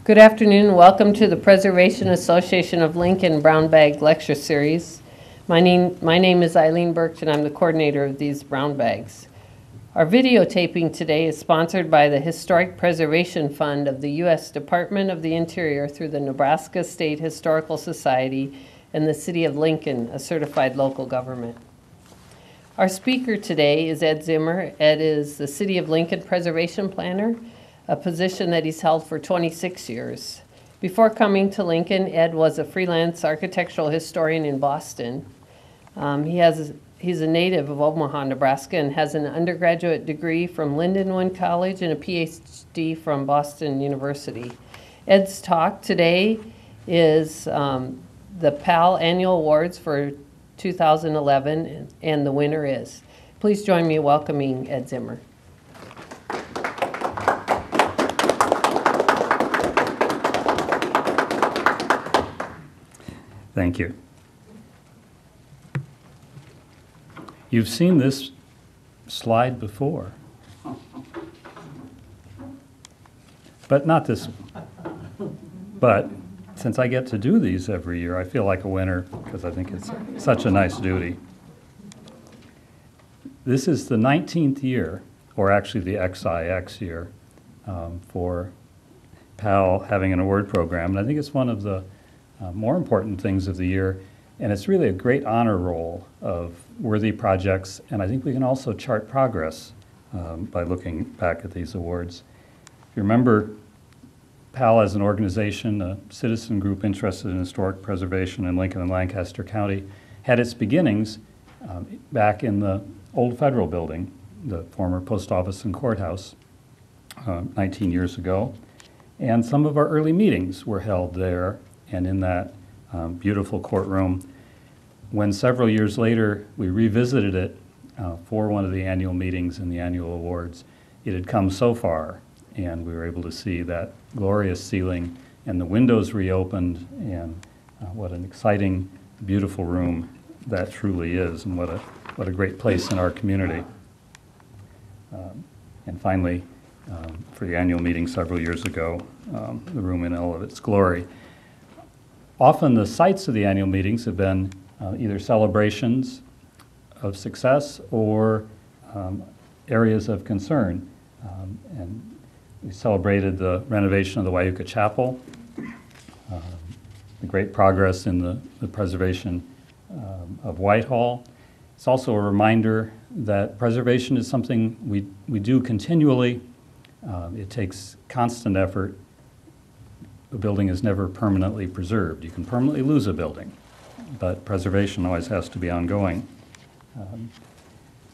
Good afternoon and welcome to the Preservation Association of Lincoln Brown Bag Lecture Series. My name is Eileen Burke and I'm the coordinator of these brown bags. Our videotaping today is sponsored by the Historic Preservation Fund of the U.S. Department of the Interior through the Nebraska State Historical Society and the City of Lincoln, a certified local government. Our speaker today is Ed Zimmer. Ed is the City of Lincoln Preservation Planner, a position that he's held for 26 years. Before coming to Lincoln, Ed was a freelance architectural historian in Boston. He's a native of Omaha, Nebraska, and has an undergraduate degree from Lindenwood College and a PhD from Boston University. Ed's talk today is the PAL Annual Awards for 2011, and the winner is. Please join me in welcoming Ed Zimmer. Thank you. You've seen this slide before, but not this one. But since I get to do these every year, I feel like a winner because I think it's such a nice duty. This is the 19th year, or actually the XIX year, for PAL having an award program, and I think it's one of the more important things of the year, and it's really a great honor roll of worthy projects, and I think we can also chart progress by looking back at these awards. If you remember, PAL as an organization, a citizen group interested in historic preservation in Lincoln and Lancaster County, had its beginnings back in the old federal building, the former post office and courthouse, 19 years ago, and some of our early meetings were held there and in that beautiful courtroom. When several years later we revisited it for one of the annual meetings and the annual awards, it had come so far, and we were able to see that glorious ceiling and the windows reopened, and what an exciting, beautiful room that truly is, and what a great place in our community. And finally, for the annual meeting several years ago, the room in all of its glory. Often the sites of the annual meetings have been either celebrations of success or areas of concern. And we celebrated the renovation of the Wyuka Chapel, the great progress in the preservation of Whitehall. It's also a reminder that preservation is something we do continually. It takes constant effort. A building is never permanently preserved. You can permanently lose a building, but preservation always has to be ongoing.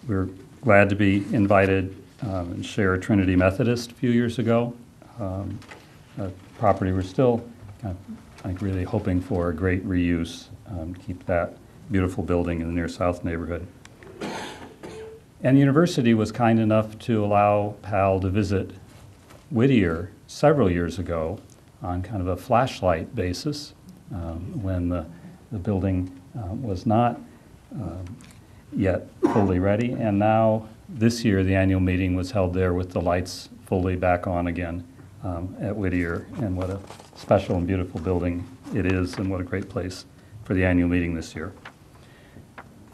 We're glad to be invited and share Trinity Methodist a few years ago. A property we're still really hoping for a great reuse to keep that beautiful building in the near south neighborhood. And the university was kind enough to allow PAL to visit Whittier several years ago on kind of a flashlight basis when the building was not yet fully ready. And now this year the annual meeting was held there with the lights fully back on again at Whittier. And what a special and beautiful building it is, and what a great place for the annual meeting this year.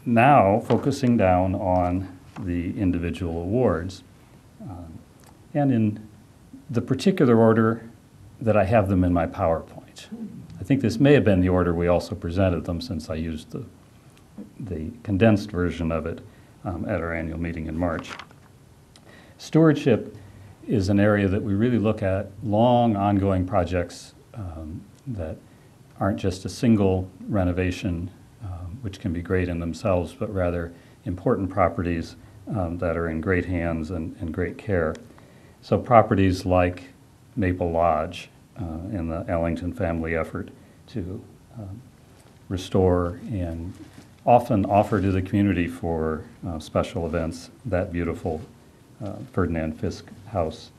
Now focusing down on the individual awards, and in the particular order that I have them in my PowerPoint. I think this may have been the order we also presented them, since I used the condensed version of it at our annual meeting in March. Stewardship is an area that we really look at long ongoing projects that aren't just a single renovation, which can be great in themselves, but rather important properties that are in great hands and great care. So properties like Maple Lodge and the Ellington family effort to restore and often offer to the community for special events that beautiful Ferdinand Fisk house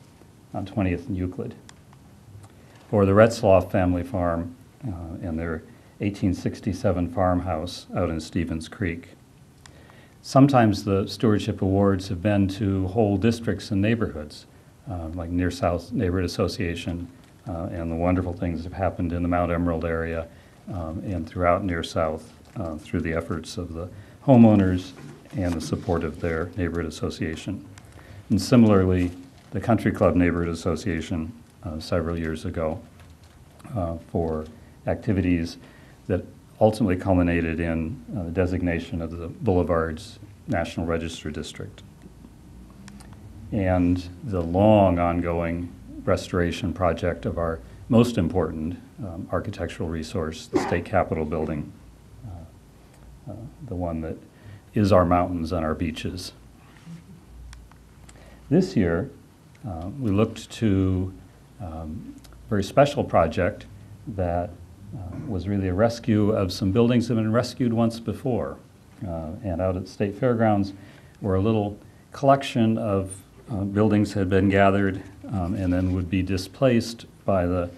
on 20th and Euclid. Or the Retzloff family farm and their 1867 farmhouse out in Stevens Creek. Sometimes the stewardship awards have been to whole districts and neighborhoods, like Near South Neighborhood Association and the wonderful things that have happened in the Mount Emerald area and throughout Near South through the efforts of the homeowners and the support of their neighborhood association. And similarly, the Country Club Neighborhood Association several years ago for activities that ultimately culminated in the designation of the Boulevard's National Register District and the long ongoing restoration project of our most important architectural resource, the State Capitol building, the one that is our mountains and our beaches. This year, we looked to a very special project that was really a rescue of some buildings that have been rescued once before. And out at State Fairgrounds, where a little collection of buildings had been gathered and then would be displaced by the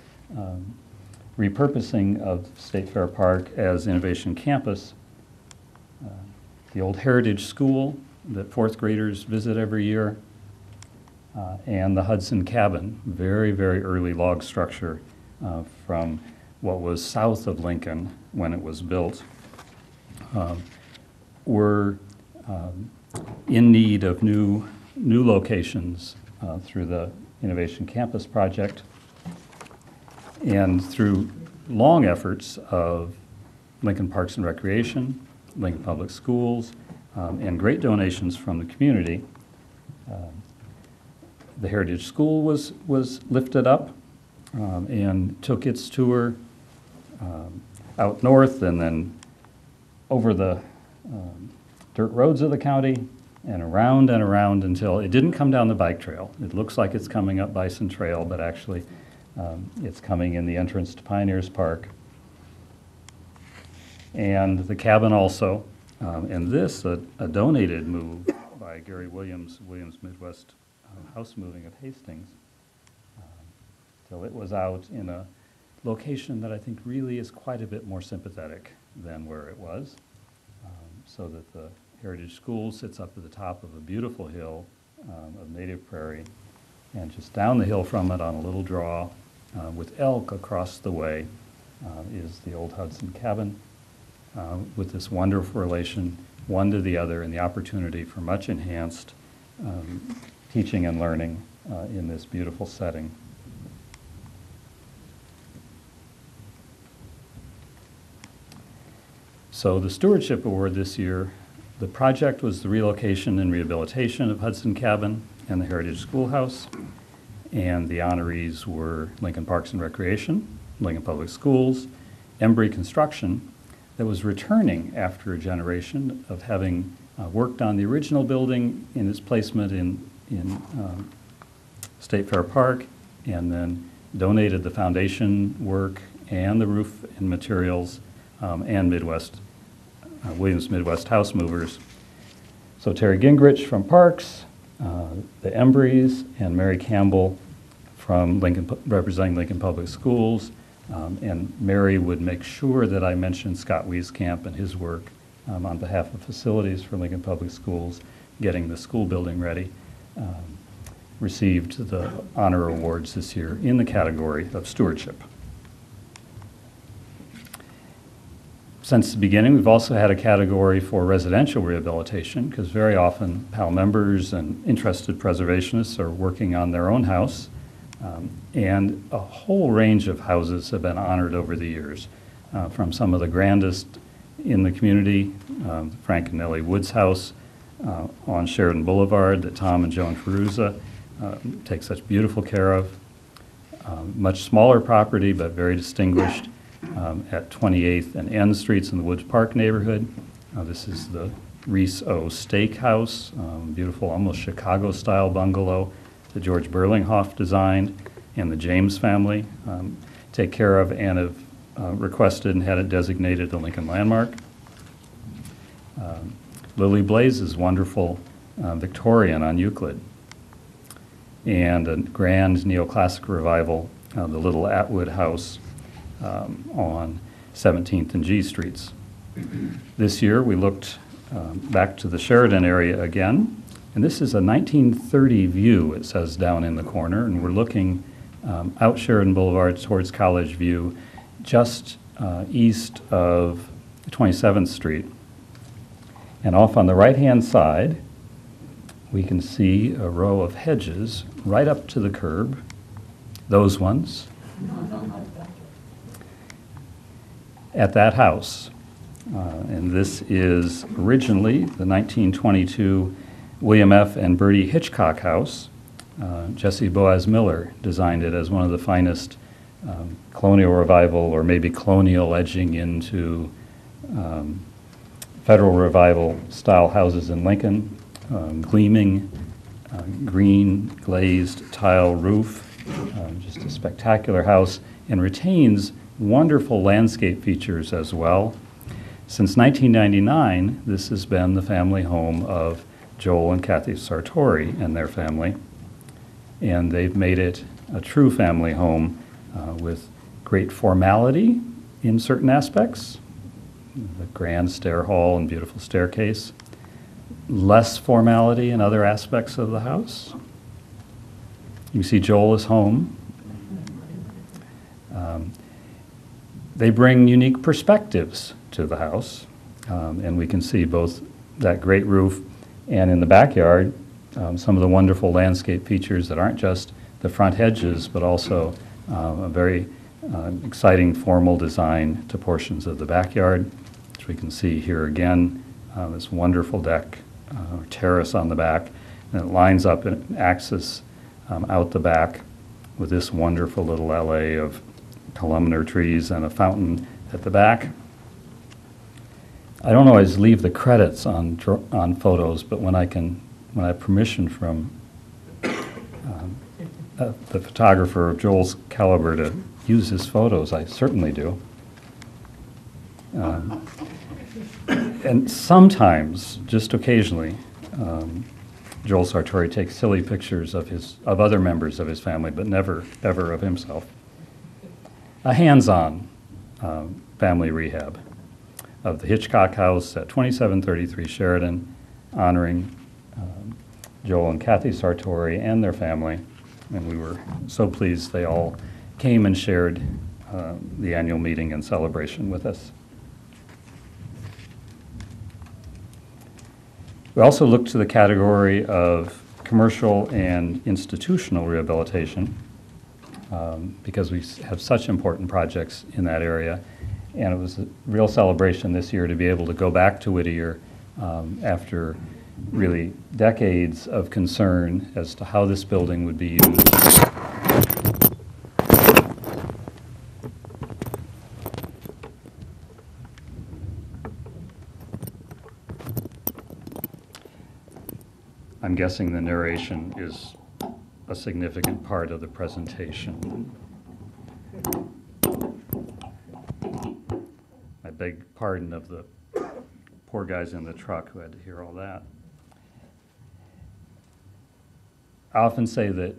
repurposing of State Fair Park as Innovation Campus. The old Heritage School that fourth graders visit every year, and the Hudson Cabin, very, very early log structure from what was south of Lincoln when it was built, were in need of new locations through the Innovation Campus project and through long efforts of Lincoln Parks and Recreation, Lincoln Public Schools, and great donations from the community. The Heritage School was lifted up and took its tour out north and then over the dirt roads of the county and around until it didn't come down the bike trail. It looks like it's coming up Bison Trail, but actually it's coming in the entrance to Pioneers Park. And the cabin also, and this, a donated move by Gary Williams Midwest House Moving of Hastings. So it was out in a location that I think really is quite a bit more sympathetic than where it was, so that the Heritage School sits up at the top of a beautiful hill of native prairie, and just down the hill from it on a little draw with elk across the way is the old Hudson Cabin with this wonderful relation one to the other and the opportunity for much enhanced teaching and learning in this beautiful setting. So the Stewardship Award this year, the project was the relocation and rehabilitation of Hudson Cabin and the Heritage Schoolhouse, and the honorees were Lincoln Parks and Recreation, Lincoln Public Schools, Embry Construction, that was returning after a generation of having worked on the original building in its placement in State Fair Park, and then donated the foundation work and the roof and materials and Williams Midwest House Movers. So Terry Gingrich from Parks, the Embrys, and Mary Campbell from representing Lincoln Public Schools, and Mary would make sure that I mentioned Scott Wieskamp and his work on behalf of facilities for Lincoln Public Schools, getting the school building ready. Received the honor awards this year in the category of stewardship. Since the beginning, we've also had a category for residential rehabilitation, because very often PAL members and interested preservationists are working on their own house, and a whole range of houses have been honored over the years, from some of the grandest in the community, Frank and Nellie Woods House on Sheridan Boulevard that Tom and Joan Ferruza take such beautiful care of. Much smaller property, but very distinguished, at 28th and N Streets in the Woods Park neighborhood. This is the Reese O Steakhouse, beautiful, almost Chicago-style bungalow that George Berlinghoff designed, and the James family take care of and have requested and had it designated a Lincoln Landmark. Lily Blaze's wonderful Victorian on Euclid, and a grand neoclassic revival, the Little Atwood House on 17th and G Streets. This year we looked back to the Sheridan area again, and this is a 1930 view, it says down in the corner, and we're looking out Sheridan Boulevard towards College View, just east of 27th Street. And off on the right-hand side, we can see a row of hedges right up to the curb, those ones, at that house. And this is originally the 1922 William F. and Bertie Hitchcock house. Jesse Boaz Miller designed it as one of the finest colonial revival, or maybe colonial edging into Federal Revival style houses in Lincoln. Gleaming green glazed tile roof, just a spectacular house, and retains wonderful landscape features as well. Since 1999, this has been the family home of Joel and Kathy Sartori and their family, and they've made it a true family home with great formality in certain aspects, the grand stair hall and beautiful staircase, less formality in other aspects of the house. You see Joel is home. They bring unique perspectives to the house, and we can see both that great roof and in the backyard some of the wonderful landscape features that aren't just the front hedges, but also a very exciting formal design to portions of the backyard, which we can see here again, this wonderful deck or terrace on the back, and it lines up an axis out the back with this wonderful little alley of columnar trees and a fountain at the back. I don't always leave the credits on photos, but when I have permission from the photographer of Joel's caliber to use his photos, I certainly do. And sometimes, just occasionally, Joel Sartori takes silly pictures of other members of his family, but never, ever of himself. A hands-on family rehab of the Hitchcock house at 2733 Sheridan, honoring Joel and Kathy Sartori and their family. And we were so pleased they all came and shared the annual meeting and celebration with us. We also looked to the category of commercial and institutional rehabilitation because we have such important projects in that area. And it was a real celebration this year to be able to go back to Whittier after really decades of concern as to how this building would be used. I'm guessing the narration is a significant part of the presentation. I beg pardon of the poor guys in the truck who had to hear all that. I often say that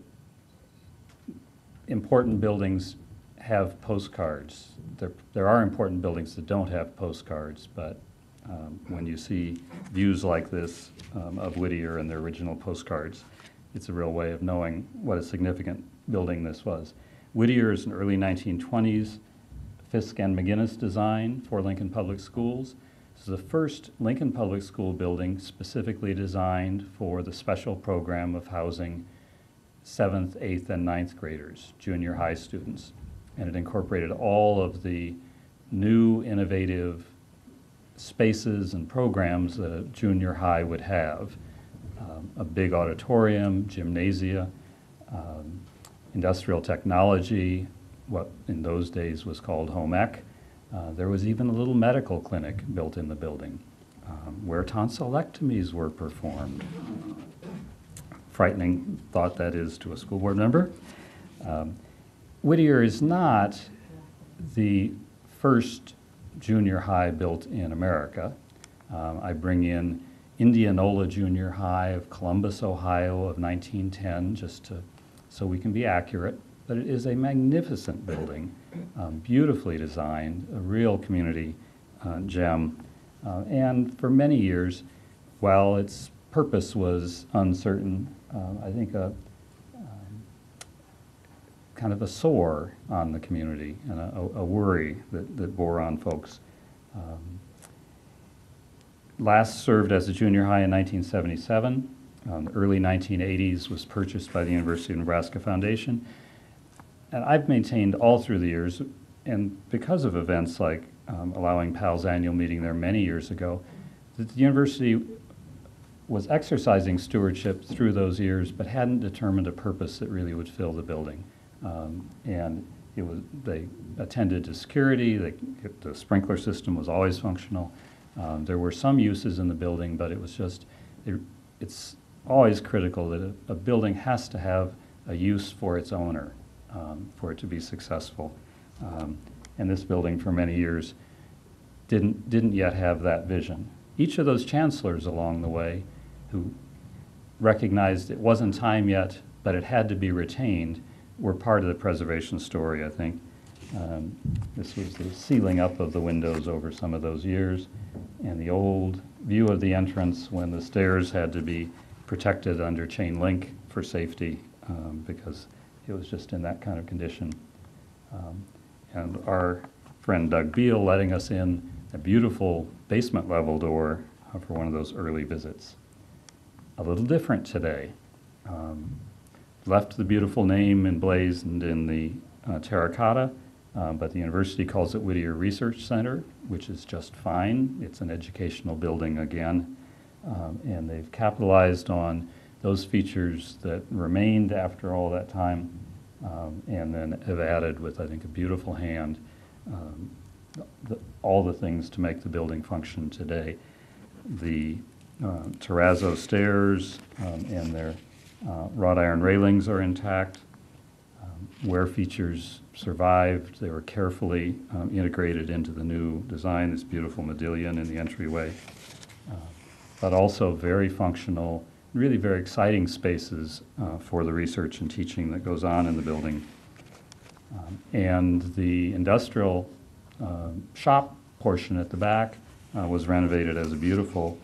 important buildings have postcards. There are important buildings that don't have postcards, but when you see views like this of Whittier and their original postcards, it's a real way of knowing what a significant building this was. Whittier is an early 1920s Fisk and McGinnis design for Lincoln Public Schools. This is the first Lincoln Public School building specifically designed for the special program of housing 7th, 8th, and 9th graders, junior high students. And it incorporated all of the new innovative spaces and programs that a junior high would have. A big auditorium, gymnasia, industrial technology, what in those days was called home ec. There was even a little medical clinic built in the building where tonsillectomies were performed. Frightening thought that is to a school board member. Whittier is not the first junior high built in America. I bring in Indianola Junior High of Columbus, Ohio of 1910, so we can be accurate. But it is a magnificent building, beautifully designed, a real community gem. And for many years, while its purpose was uncertain, I think kind kind of a sore on the community and a worry that bore on folks. Last served as a junior high in 1977. The early 1980s was purchased by the University of Nebraska Foundation. And I've maintained all through the years, and because of events like allowing PAL's annual meeting there many years ago, that the university was exercising stewardship through those years, but hadn't determined a purpose that really would fill the building. And they attended to security, the sprinkler system was always functional. There were some uses in the building, but it was just, it's always critical that a building has to have a use for its owner for it to be successful. And this building for many years didn't yet have that vision. Each of those chancellors along the way who recognized it wasn't time yet, but it had to be retained, were part of the preservation story, I think. This was the sealing up of the windows over some of those years, and the old view of the entrance when the stairs had to be protected under chain link for safety because it was just in that kind of condition. And our friend Doug Beal letting us in a beautiful basement level door for one of those early visits. A little different today. Left the beautiful name emblazoned in the terracotta, but the university calls it Whittier Research Center, which is just fine. It's an educational building again, and they've capitalized on those features that remained after all that time, and then have added with, I think, a beautiful hand, all the things to make the building function today. The terrazzo stairs and their wrought iron railings are intact. Where features survived, they were carefully integrated into the new design, this beautiful modillion in the entryway, but also very functional, really very exciting spaces for the research and teaching that goes on in the building. And the industrial shop portion at the back was renovated as a beautiful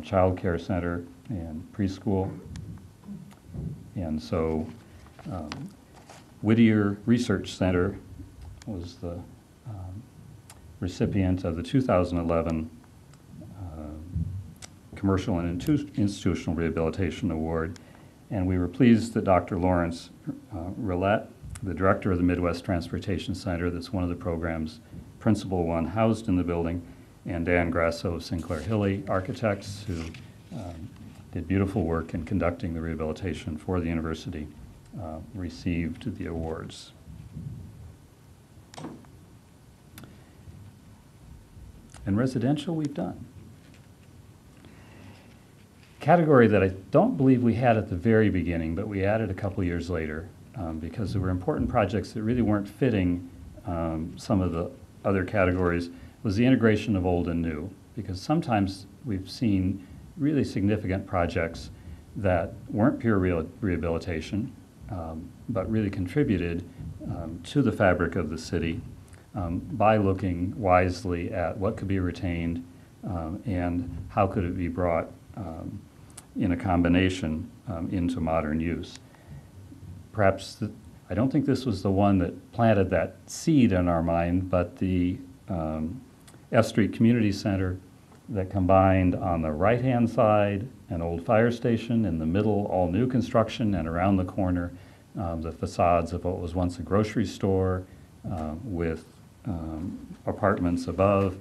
child care center and preschool. And so Whittier Research Center was the recipient of the 2011 Commercial and Institutional Rehabilitation Award. And we were pleased that Dr. Lawrence Roulette, the director of the Midwest Transportation Center, that's one of the program's principal one housed in the building, and Dan Grasso of Sinclair Hilly Architects, who did beautiful work in conducting the rehabilitation for the university, received the awards. And residential, we've done. Category that I don't believe we had at the very beginning, but we added a couple years later because there were important projects that really weren't fitting some of the other categories, was the integration of old and new. Because sometimes we've seen really significant projects that weren't pure rehabilitation, but really contributed to the fabric of the city by looking wisely at what could be retained and how could it be brought in a combination into modern use. Perhaps, I don't think this was the one that planted that seed in our mind, but the F Street Community Center that combined on the right-hand side an old fire station, in the middle all new construction, and around the corner the facades of what was once a grocery store with apartments above,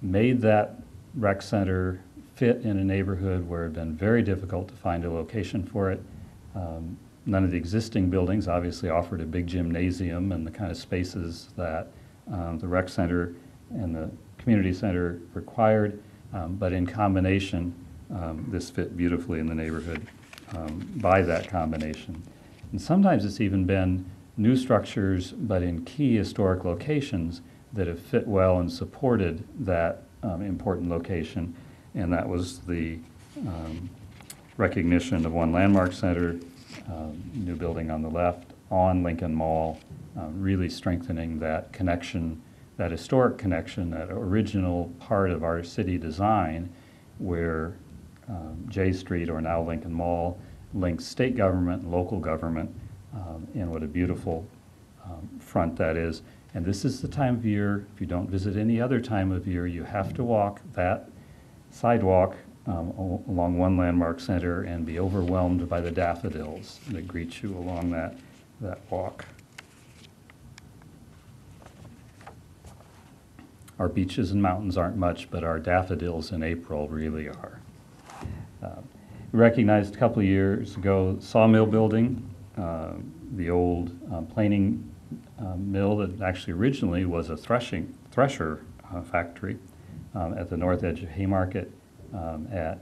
made that rec center fit in a neighborhood where it had been very difficult to find a location for it. None of the existing buildings obviously offered a big gymnasium and the kind of spaces that the rec center and the community center required, but in combination, this fit beautifully in the neighborhood by that combination. And sometimes it's even been new structures, but in key historic locations that have fit well and supported that important location. And that was the recognition of one landmark center, new building on the left, on Lincoln Mall, really strengthening that connection, that historic connection, that original part of our city design where J Street, or now Lincoln Mall, links state government and local government and what a beautiful front that is. And this is the time of year, if you don't visit any other time of year, you have to walk that sidewalk along One Landmark Center and be overwhelmed by the daffodils that greet you along that walk. Our beaches and mountains aren't much, but our daffodils in April really are. We recognized a couple of years ago sawmill building, the old planing mill that actually originally was a thresher factory at the north edge of Haymarket at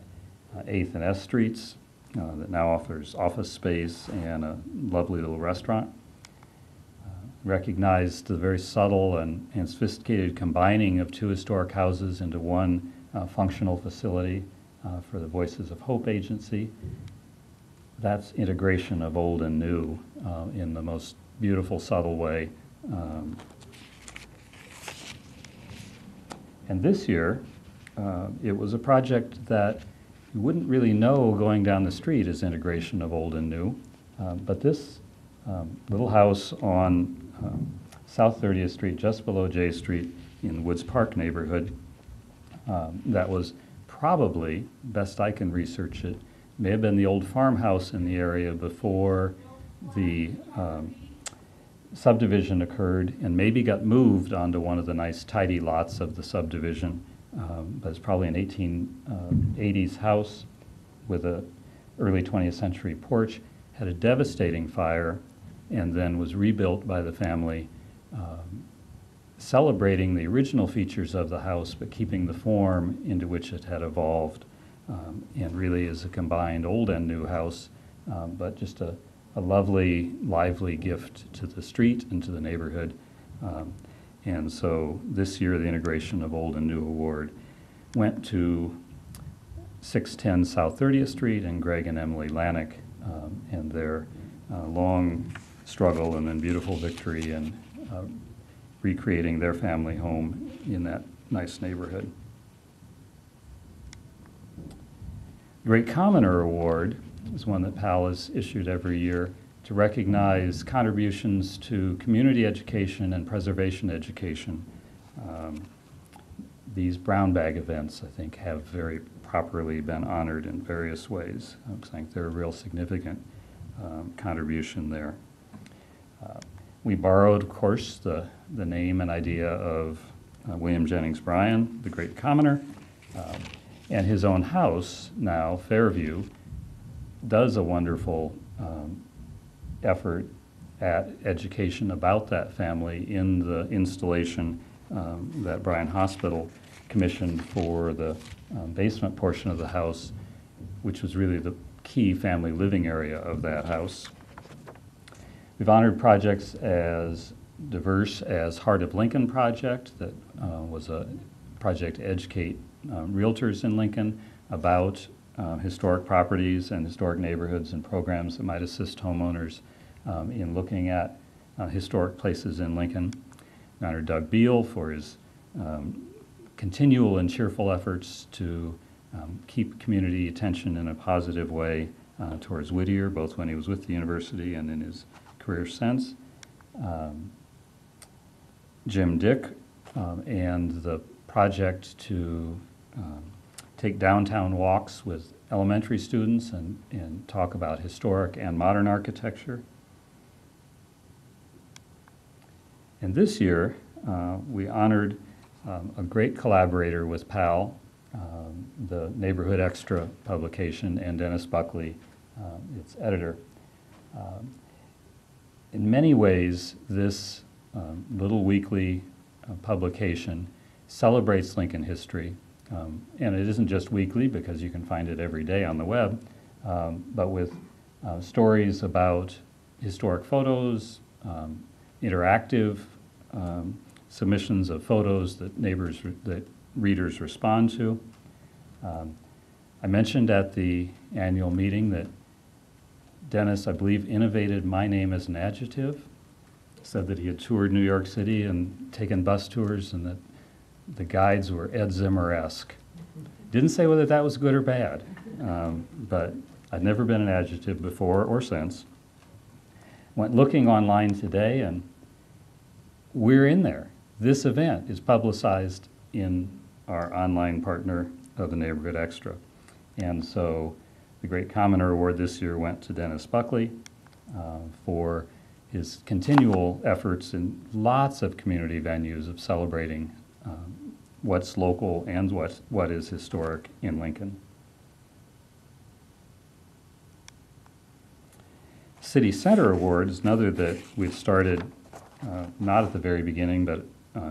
8th and S Streets that now offers office space and a lovely little restaurant. Recognized the very subtle and sophisticated combining of two historic houses into one functional facility for the Voices of Hope Agency. That's integration of old and new in the most beautiful, subtle way. And this year, it was a project that you wouldn't really know going down the street as integration of old and new, but this little house on South 30th Street, just below J Street in the Woods Park neighborhood, that was probably, best I can research it, may have been the old farmhouse in the area before the subdivision occurred, and maybe got moved onto one of the nice tidy lots of the subdivision. But it's probably an 1880s house with a early 20th century porch, had a devastating fire, and then was rebuilt by the family, celebrating the original features of the house, but keeping the form into which it had evolved, and really is a combined old and new house, but just a lovely, lively gift to the street and to the neighborhood. And so this year, the Integration of Old and New Award went to 610 South 30th Street and Greg and Emily Lanick, and their long struggle and then beautiful victory in recreating their family home in that nice neighborhood. Great Commoner Award is one that PAL has issued every year to recognize contributions to community education and preservation education. These brown bag events, I think, have very properly been honored in various ways. I think they're a real significant contribution there. We borrowed, of course, the name and idea of William Jennings Bryan, the Great Commoner, and his own house now, Fairview, does a wonderful effort at education about that family in the installation that Bryan Hospital commissioned for the basement portion of the house, which was really the key family living area of that house. We've honored projects as diverse as Heart of Lincoln project that was a project to educate realtors in Lincoln about historic properties and historic neighborhoods and programs that might assist homeowners in looking at historic places in Lincoln. We honored Doug Beal for his continual and cheerful efforts to keep community attention in a positive way towards Whittier, both when he was with the university and in his career since. Jim Dick and the project to take downtown walks with elementary students and talk about historic and modern architecture. And this year, we honored a great collaborator with PAL, the Neighborhood Extra publication, and Dennis Buckley, its editor. In many ways, this little weekly publication celebrates Lincoln history, and it isn't just weekly because you can find it every day on the web, but with stories about historic photos, interactive submissions of photos that that readers respond to. I mentioned at the annual meeting that Dennis, I believe, innovated my name as an adjective, said that he had toured New York City and taken bus tours and that the guides were Ed Zimmer-esque. Didn't say whether that was good or bad, but I'd never been an adjective before or since. went looking online today, and we're in there. This event is publicized in our online partner of the Neighborhood Extra. And so the Great Commoner Award this year went to Dennis Buckley for his continual efforts in lots of community venues of celebrating what's local and what is historic in Lincoln. City Center Award is another that we've started not at the very beginning, but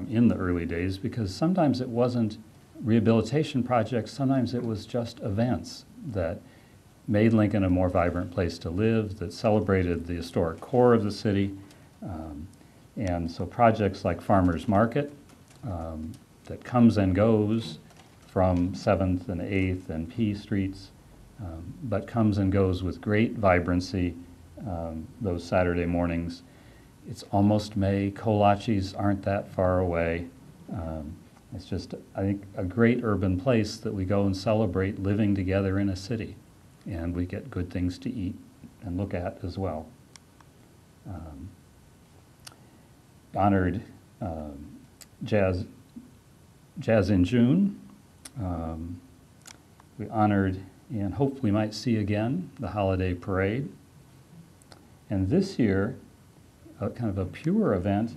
in the early days, because sometimes it wasn't rehabilitation projects, sometimes it was just events that made Lincoln a more vibrant place to live, that celebrated the historic core of the city. And so projects like Farmers Market, that comes and goes from 7th and 8th and P Streets, but comes and goes with great vibrancy those Saturday mornings. It's almost May. Kolaches aren't that far away. It's just, I think, a great urban place that we go and celebrate living together in a city. And we get good things to eat and look at as well. Honored Jazz in June. We honored, and hopefully might see again, the Holiday Parade. And this year, kind of a pure event,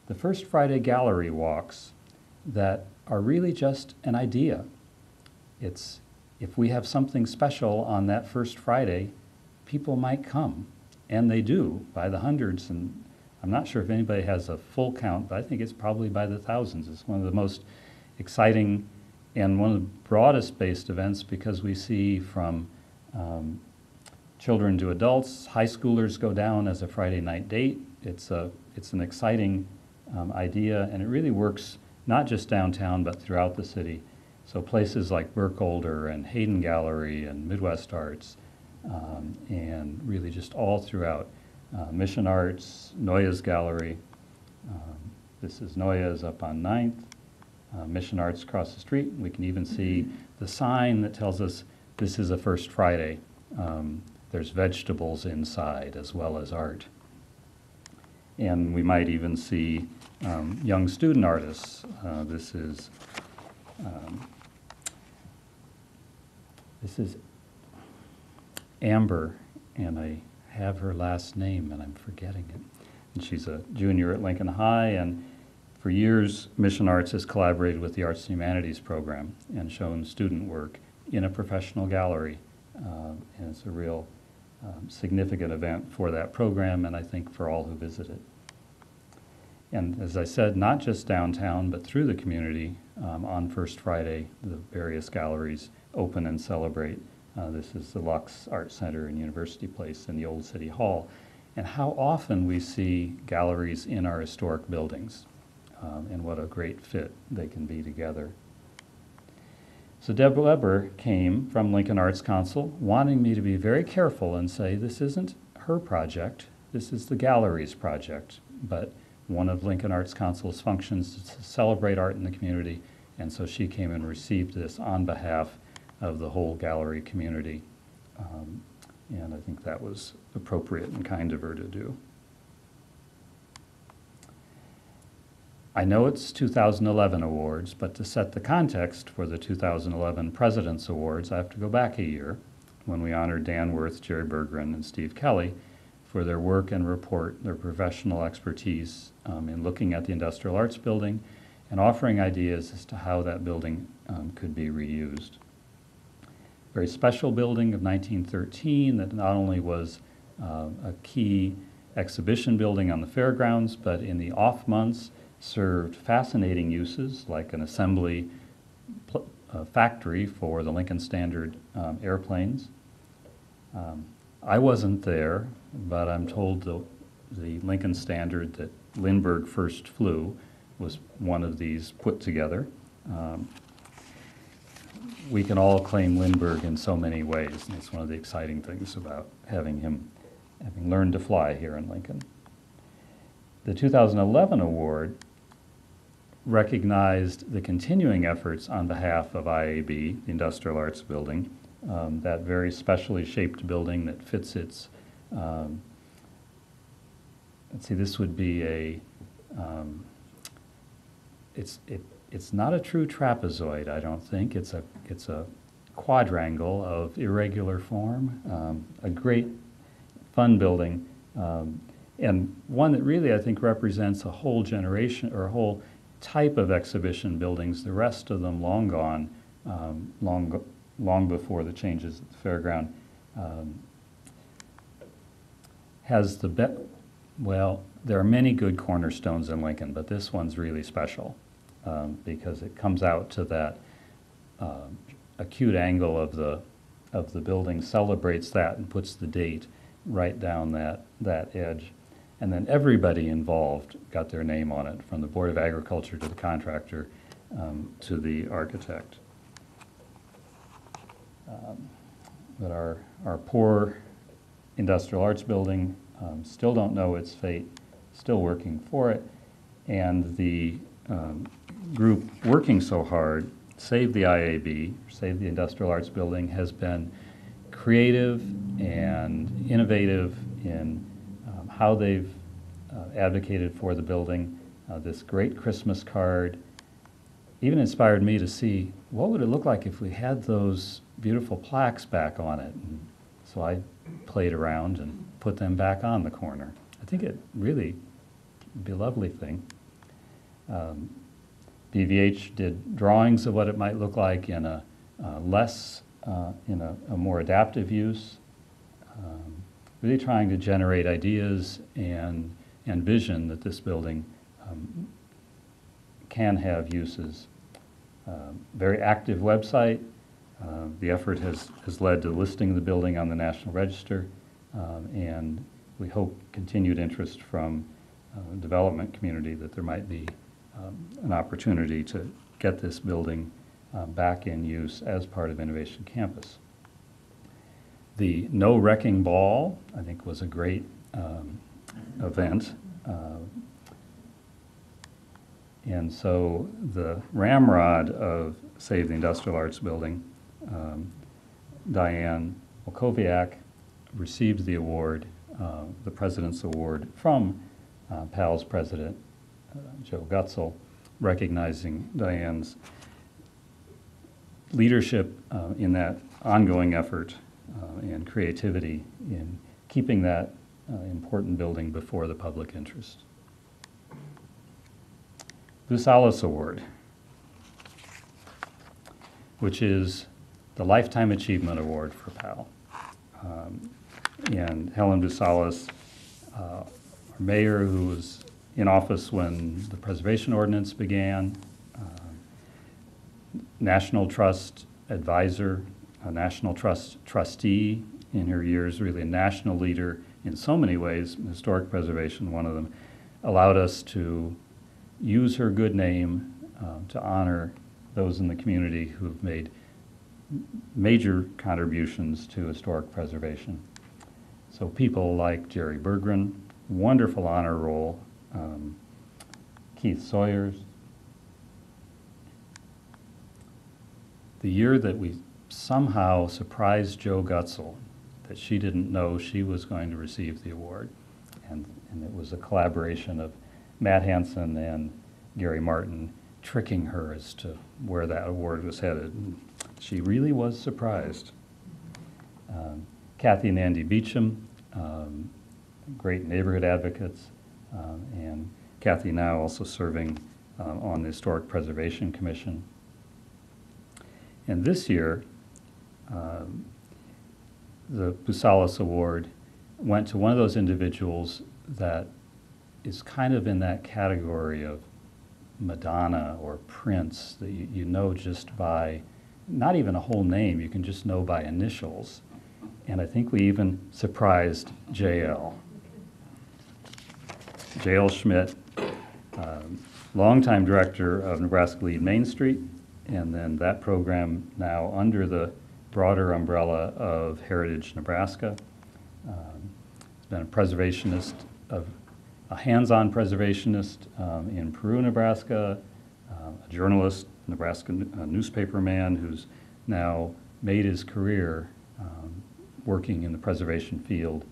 the First Friday Gallery Walks that are really just an idea. It's, if we have something special on that first Friday, people might come, and they do by the hundreds, and I'm not sure if anybody has a full count, but I think it's probably by the thousands. It's one of the most exciting and one of the broadest based events, because we see from children to adults, high schoolers go down as a Friday night date. It's an exciting idea, and it really works not just downtown, but throughout the city. So places like Burkholder and Hayden Gallery and Midwest Arts, and really just all throughout. Mission Arts, Noya's Gallery. This is Noya's up on 9th. Mission Arts across the street. We can even see the sign that tells us this is a First Friday. There's vegetables inside as well as art. And we might even see young student artists. This is Amber, and I have her last name and I'm forgetting it. And she's a junior at Lincoln High, and for years Mission Arts has collaborated with the Arts and Humanities program and shown student work in a professional gallery. And it's a real significant event for that program, and I think for all who visit it. And as I said, not just downtown, but through the community, on First Friday, the various galleries open and celebrate. This is the Lux Art Center in University Place in the Old City Hall. And how often we see galleries in our historic buildings, and what a great fit they can be together. So Deborah Weber came from Lincoln Arts Council, wanting me to be very careful and say, this isn't her project, this is the gallery's project, but one of Lincoln Arts Council's functions is to celebrate art in the community, and so she came and received this on behalf of the whole gallery community. And I think that was appropriate and kind of her to do. I know it's 2011 awards, but to set the context for the 2011 President's Awards, I have to go back a year when we honored Dan Worth, Jerry Berggren, and Steve Kelly for their work and report, their professional expertise in looking at the Industrial Arts Building and offering ideas as to how that building could be reused. Very special building of 1913 that not only was a key exhibition building on the fairgrounds, but in the off months served fascinating uses like an assembly factory for the Lincoln Standard airplanes. I wasn't there, but I'm told the Lincoln Standard that Lindbergh first flew was one of these put together. We can all claim Lindbergh in so many ways, and it's one of the exciting things about having learned to fly here in Lincoln. The 2011 award recognized the continuing efforts on behalf of IAB, the Industrial Arts Building, that very specially shaped building that fits its let's see, this would be it's not a true trapezoid, I don't think. It's a quadrangle of irregular form, a great fun building, and one that really I think represents a whole generation or a whole type of exhibition buildings, the rest of them long gone, long before the changes at the fairground. Has the well, there are many good cornerstones in Lincoln, but this one's really special because it comes out to that acute angle of the building, celebrates that and puts the date right down that edge. And then everybody involved got their name on it, from the Board of Agriculture to the contractor to the architect. But our poor industrial arts building still don't know its fate, still working for it. And the group working so hard, Save the IAB, Save the Industrial Arts Building, has been creative and innovative in how they've advocated for the building. This great Christmas card even inspired me to see what would it look like if we had those beautiful plaques back on it. And so I played around and put them back on the corner. I think it really would be a lovely thing. BVH did drawings of what it might look like in a more adaptive use, really trying to generate ideas and vision that this building can have uses. Very active website. The effort has led to listing the building on the National Register, and we hope continued interest from the development community that there might be an opportunity to get this building back in use as part of Innovation Campus. The No Wrecking Ball, I think, was a great event. And so the ramrod of Save the Industrial Arts Building, Diane Wolkowiak, received the award, the President's Award, from PAL's president, Joe Gutzel, recognizing Diane's leadership in that ongoing effort and creativity in keeping that important building before the public interest. The Solace Award, which is the Lifetime Achievement Award for PAL. And Helen Busales, our mayor, who was in office when the preservation ordinance began, National Trust advisor, a National Trust trustee in her years, really a national leader in so many ways, historic preservation, one of them, allowed us to use her good name to honor those in the community who have made major contributions to historic preservation. So people like Jerry Berggren, wonderful honor roll, Keith Sawyers. The year that we somehow surprised Joe Gutzel, that she didn't know she was going to receive the award. And it was a collaboration of Matt Hansen and Gary Martin tricking her as to where that award was headed. And she really was surprised. Kathy and Andy Beecham, great neighborhood advocates, and Kathy now also serving on the Historic Preservation Commission. And this year, the Busales Award went to one of those individuals that is kind of in that category of Madonna or Prince, that you know just by, not even a whole name, you can just know by initials. And I think we even surprised JL. JL Schmidt, longtime director of Nebraska Lead Main Street, and then that program now under the broader umbrella of Heritage Nebraska. He's been a preservationist, a hands-on preservationist in Peru, Nebraska, a journalist, Nebraska newspaperman who's now made his career working in the preservation field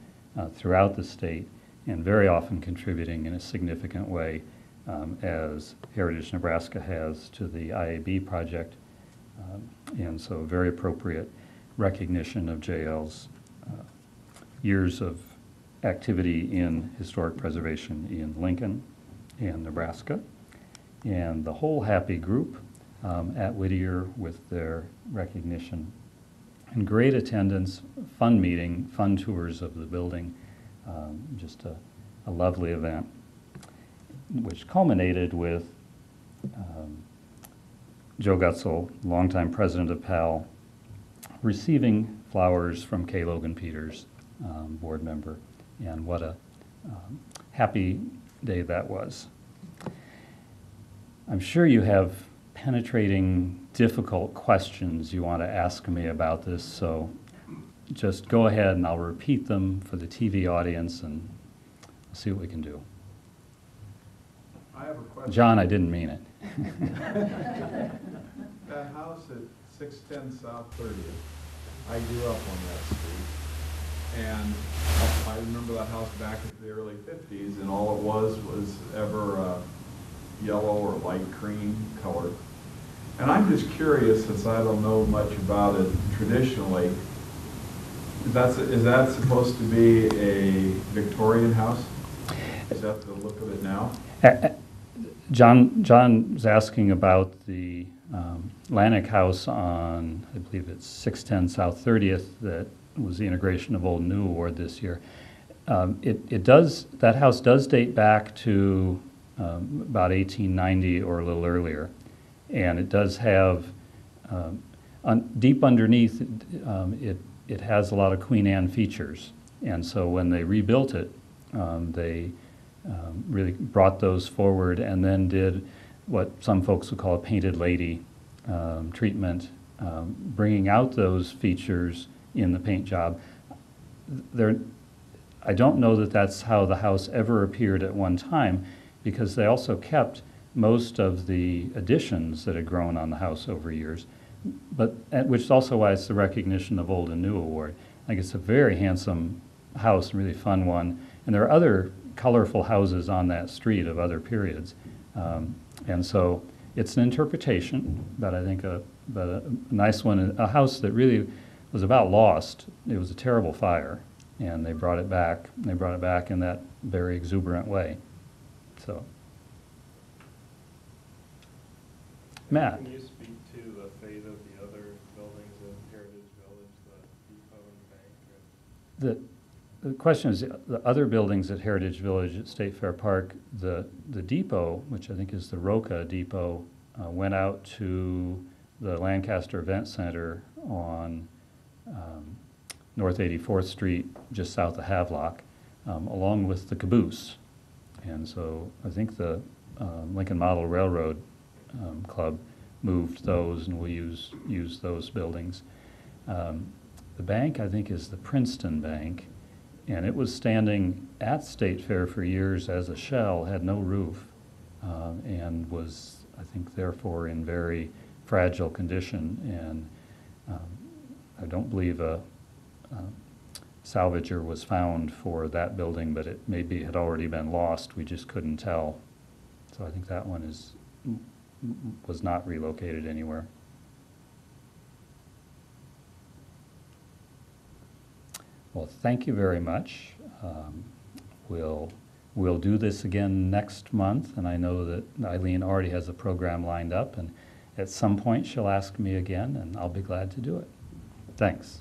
throughout the state, and very often contributing in a significant way, as Heritage Nebraska has to the IAB project. And so very appropriate recognition of JL's years of activity in historic preservation in Lincoln and Nebraska. And the whole happy group at Whittier with their recognition. And great attendance, fun meeting, fun tours of the building, just a lovely event, which culminated with Joe Gutzel, longtime president of PAL, receiving flowers from Kay Logan Peters, board member, and what a happy day that was. I'm sure you have penetrating, difficult questions you want to ask me about this, so just go ahead and I'll repeat them for the TV audience and see what we can do. I have a question. John, I didn't mean it. That house at 610 South 30th, I grew up on that street, and I remember that house back in the early 50s, and all it was ever yellow or light cream color. And I'm just curious, since I don't know much about it traditionally, is that supposed to be a Victorian house? Is that the look of it now? John's asking about the Lanik house on, I believe it's 610 South 30th, that was the integration of Old and New Award this year. That house does date back to about 1890 or a little earlier, and it does have, deep underneath, it has a lot of Queen Anne features, and so when they rebuilt it, they really brought those forward and then did what some folks would call a painted lady treatment, bringing out those features in the paint job. I don't know that that's how the house ever appeared at one time, because they also kept most of the additions that had grown on the house over years, but which is also why it's the recognition of Old and New Award. I think it's a very handsome house, a really fun one, and there are other colorful houses on that street of other periods. And so it's an interpretation, but I think a nice one, a house that really was about lost. It was a terrible fire, and they brought it back. They brought it back in that very exuberant way. So, Matt. Can you speak to the fate of the other buildings in Heritage Village, the depot and the bank? The question is, the other buildings at Heritage Village at State Fair Park, the depot, which I think is the Roca depot, went out to the Lancaster Event Center on North 84th Street, just south of Havelock, along with the caboose. And so I think the Lincoln Model Railroad Club moved those, and we use those buildings. The bank, I think, is the Princeton Bank, and it was standing at State Fair for years as a shell, had no roof, and was, I think, therefore in very fragile condition. And I don't believe a salvager was found for that building, but it maybe had already been lost. We just couldn't tell. So I think that one was not relocated anywhere. Well, thank you very much. We'll do this again next month, and I know that Eileen already has a program lined up, and at some point she'll ask me again, and I'll be glad to do it. Thanks.